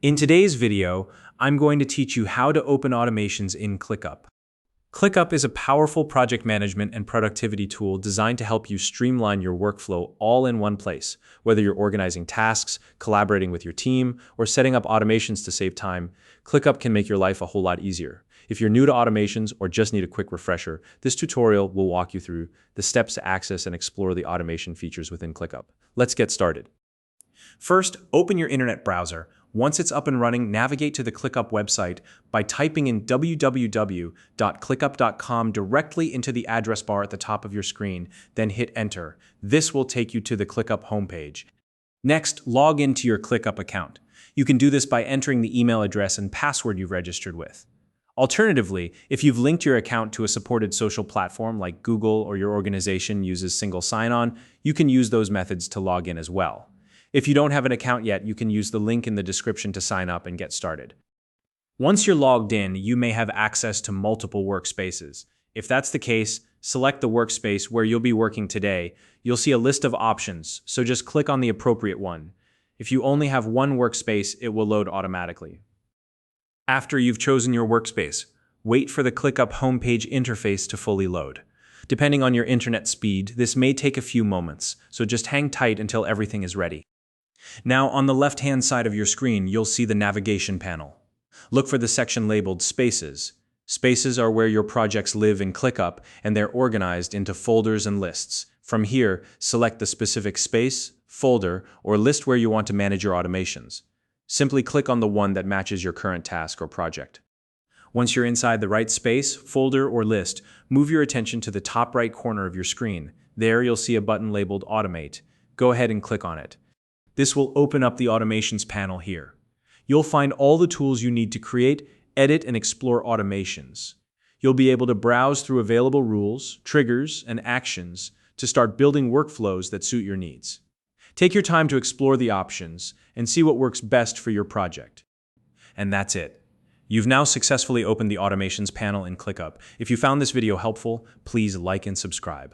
In today's video, I'm going to teach you how to open automations in ClickUp. ClickUp is a powerful project management and productivity tool designed to help you streamline your workflow all in one place. Whether you're organizing tasks, collaborating with your team, or setting up automations to save time, ClickUp can make your life a whole lot easier. If you're new to automations or just need a quick refresher, this tutorial will walk you through the steps to access and explore the automation features within ClickUp. Let's get started. First, open your internet browser. Once it's up and running, navigate to the ClickUp website by typing in www.clickup.com directly into the address bar at the top of your screen, then hit enter. This will take you to the ClickUp homepage. Next, log into your ClickUp account. You can do this by entering the email address and password you've registered with. Alternatively, if you've linked your account to a supported social platform like Google or your organization uses single sign-on, you can use those methods to log in as well. If you don't have an account yet, you can use the link in the description to sign up and get started. Once you're logged in, you may have access to multiple workspaces. If that's the case, select the workspace where you'll be working today. You'll see a list of options, so just click on the appropriate one. If you only have one workspace, it will load automatically. After you've chosen your workspace, wait for the ClickUp homepage interface to fully load. Depending on your internet speed, this may take a few moments, so just hang tight until everything is ready. Now, on the left-hand side of your screen, you'll see the navigation panel. Look for the section labeled Spaces. Spaces are where your projects live in ClickUp, and they're organized into folders and lists. From here, select the specific space, folder, or list where you want to manage your automations. Simply click on the one that matches your current task or project. Once you're inside the right space, folder, or list, move your attention to the top right corner of your screen. There, you'll see a button labeled Automate. Go ahead and click on it. This will open up the Automations panel here. You'll find all the tools you need to create, edit, and explore automations. You'll be able to browse through available rules, triggers, and actions to start building workflows that suit your needs. Take your time to explore the options and see what works best for your project. And that's it. You've now successfully opened the Automations panel in ClickUp. If you found this video helpful, please like and subscribe.